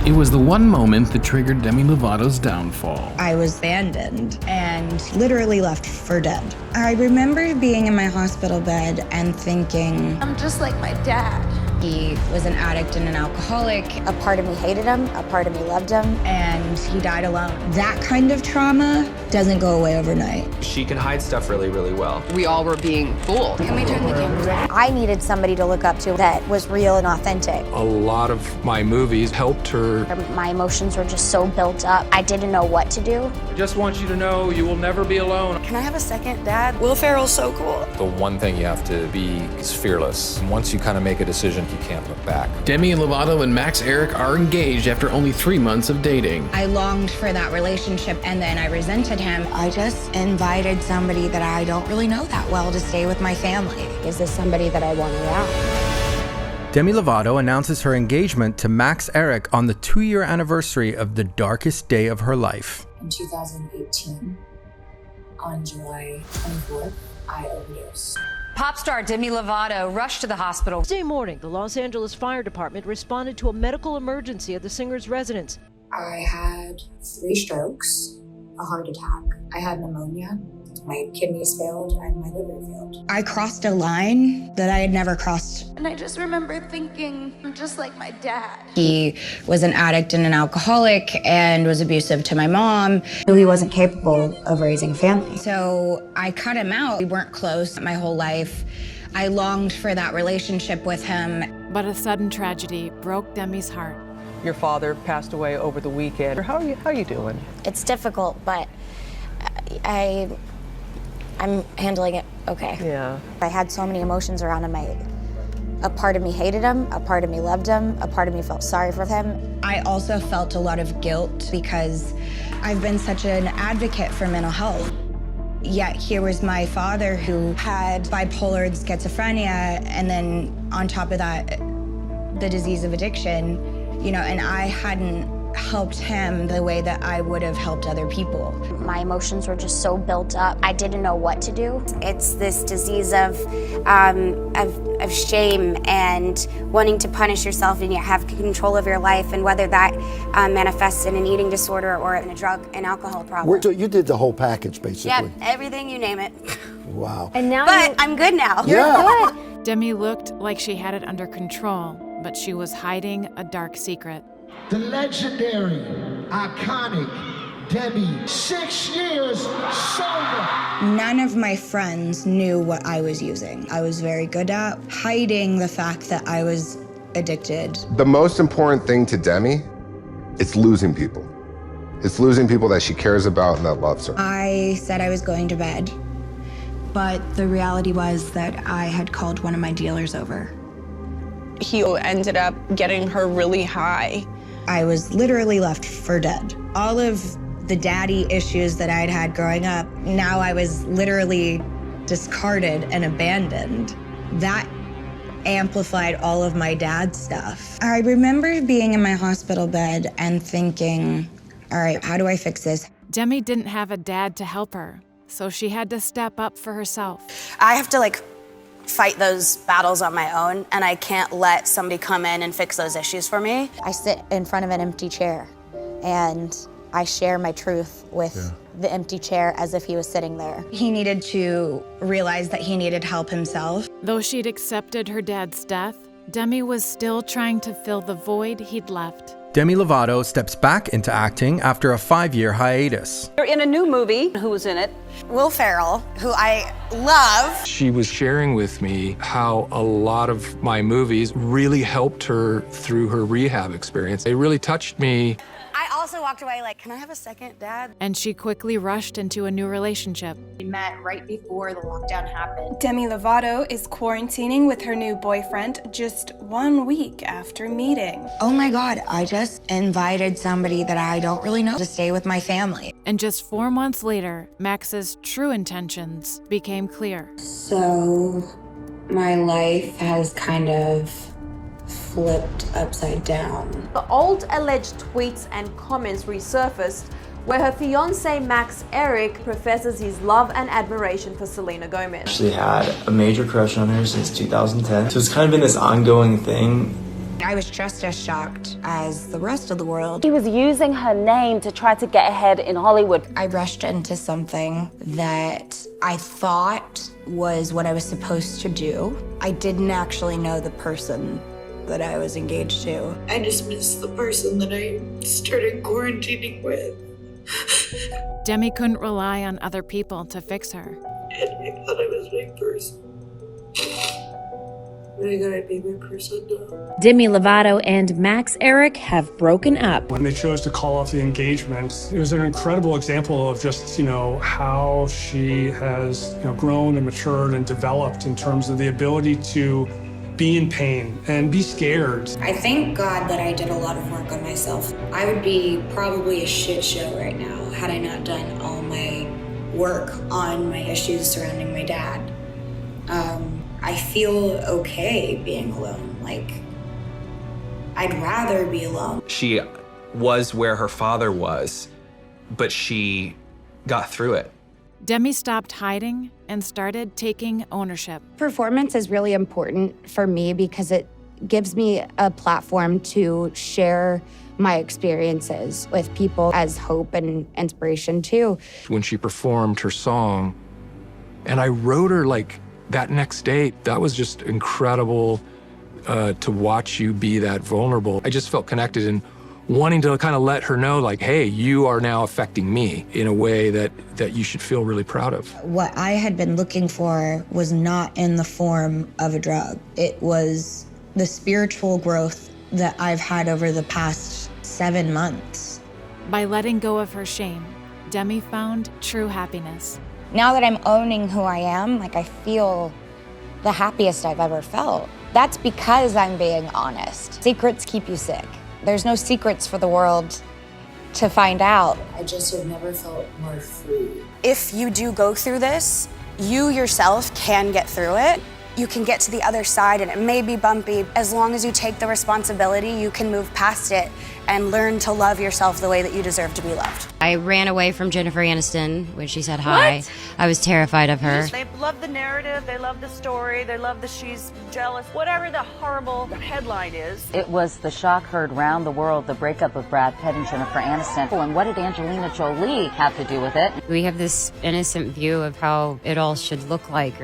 It was the one moment that triggered Demi Lovato's downfall. I was abandoned and literally left for dead. I remember being in my hospital bed and thinking, I'm just like my dad. He was an addict and an alcoholic. A part of me hated him, a part of me loved him. And he died alone. That kind of trauma doesn't go away overnight. She can hide stuff really, really well. We all were being fooled. Can we turn the cameras on? I needed somebody to look up to that was real and authentic. A lot of my movies helped her. My emotions were just so built up. I didn't know what to do. I just want you to know you will never be alone. Can I have a second, Dad? Will Ferrell's so cool. The one thing you have to be is fearless. And once you kind of make a decision, you can't look back. Demi Lovato and Max Erich are engaged after only 3 months of dating. I longed for that relationship and then I resented him. I just invited somebody that I don't really know that well to stay with my family. Is this somebody that I want around? Demi Lovato announces her engagement to Max Erich on the 2-year anniversary of the darkest day of her life. In 2018, on July 24th, I overdosed. Pop star Demi Lovato rushed to the hospital. Tuesday morning, the Los Angeles Fire Department responded to a medical emergency at the singer's residence. I had 3 strokes, a heart attack. I had pneumonia. My kidneys failed and my liver failed. I crossed a line that I had never crossed. And I just remember thinking, I'm just like my dad. He was an addict and an alcoholic and was abusive to my mom. He wasn't capable of raising a family. So I cut him out. We weren't close my whole life. I longed for that relationship with him. But a sudden tragedy broke Demi's heart. Your father passed away over the weekend. How are you doing? It's difficult, but I'm handling it okay. Yeah. I had so many emotions around him. A part of me hated him, a part of me loved him, a part of me felt sorry for him. I also felt a lot of guilt because I've been such an advocate for mental health. Yet here was my father who had bipolar and schizophrenia, and then on top of that, the disease of addiction, and I hadn't helped him the way that I would have helped other people. My emotions were just so built up. I didn't know what to do. It's this disease of shame and wanting to punish yourself and yet have control of your life, and whether that manifests in an eating disorder or in a drug and alcohol problem. So you did the whole package, basically. Yeah, everything you name it. Wow. And now I'm good now. Yeah. Good. Demi looked like she had it under control, but she was hiding a dark secret. The legendary, iconic Demi, 6 years sober. None of my friends knew what I was using. I was very good at hiding the fact that I was addicted. The most important thing to Demi is losing people. It's losing people that she cares about and that loves her. I said I was going to bed, but the reality was that I had called one of my dealers over. He ended up getting her really high. I was literally left for dead. All of the daddy issues that I'd had growing up, now I was literally discarded and abandoned. That amplified all of my dad's stuff. I remember being in my hospital bed and thinking, all right, how do I fix this? Demi didn't have a dad to help her, so she had to step up for herself. I have to fight those battles on my own, and I can't let somebody come in and fix those issues for me. I sit in front of an empty chair and I share my truth with the empty chair as if he was sitting there. He needed to realize that he needed help himself. Though she'd accepted her dad's death, Demi was still trying to fill the void he'd left. Demi Lovato steps back into acting after a 5-year hiatus. You're in a new movie. Who was in it? Will Ferrell, who I love. She was sharing with me how a lot of my movies really helped her through her rehab experience. They really touched me. I also walked away can I have a second, Dad? And she quickly rushed into a new relationship. We met right before the lockdown happened. Demi Lovato is quarantining with her new boyfriend just 1 week after meeting. Oh my God, I just invited somebody that I don't really know to stay with my family. And just 4 months later, Max's true intentions became clear. So my life has kind of flipped upside down. The old alleged tweets and comments resurfaced where her fiance Max Erich professes his love and admiration for Selena Gomez. I actually had a major crush on her since 2010. So it's kind of been this ongoing thing I was just as shocked as the rest of the world. He was using her name to try to get ahead in Hollywood. I rushed into something that I thought was what I was supposed to do. I didn't actually know the person that I was engaged to. I just missed the person that I started quarantining with. Demi couldn't rely on other people to fix her. And I thought I was my person. But I gotta be my person now. Demi Lovato and Max Erich have broken up. When they chose to call off the engagement, it was an incredible example of just, how she has, grown and matured and developed in terms of the ability to be in pain and be scared. I thank God that I did a lot of work on myself. I would be probably a shit show right now had I not done all my work on my issues surrounding my dad. I feel okay being alone. Like, I'd rather be alone. She was where her father was, but she got through it. Demi stopped hiding and started taking ownership. Performance is really important for me because it gives me a platform to share my experiences with people as hope and inspiration too. When she performed her song, and I wrote her like that next day, that was just incredible to watch you be that vulnerable. I just felt connected and wanting to kind of let her know, like, hey, you are now affecting me in a way that you should feel really proud of. What I had been looking for was not in the form of a drug. It was the spiritual growth that I've had over the past 7 months. By letting go of her shame, Demi found true happiness. Now that I'm owning who I am, I feel the happiest I've ever felt. That's because I'm being honest. Secrets keep you sick. There's no secrets for the world to find out. I just have never felt more free. If you do go through this, you yourself can get through it. You can get to the other side, and it may be bumpy. As long as you take the responsibility, you can move past it and learn to love yourself the way that you deserve to be loved. I ran away from Jennifer Aniston when she said hi. What? I was terrified of her. They love the narrative, they love the story, they love that she's jealous, whatever the horrible headline is. It was the shock heard round the world, the breakup of Brad Pitt and Jennifer Aniston. And what did Angelina Jolie have to do with it? We have this innocent view of how it all should look like.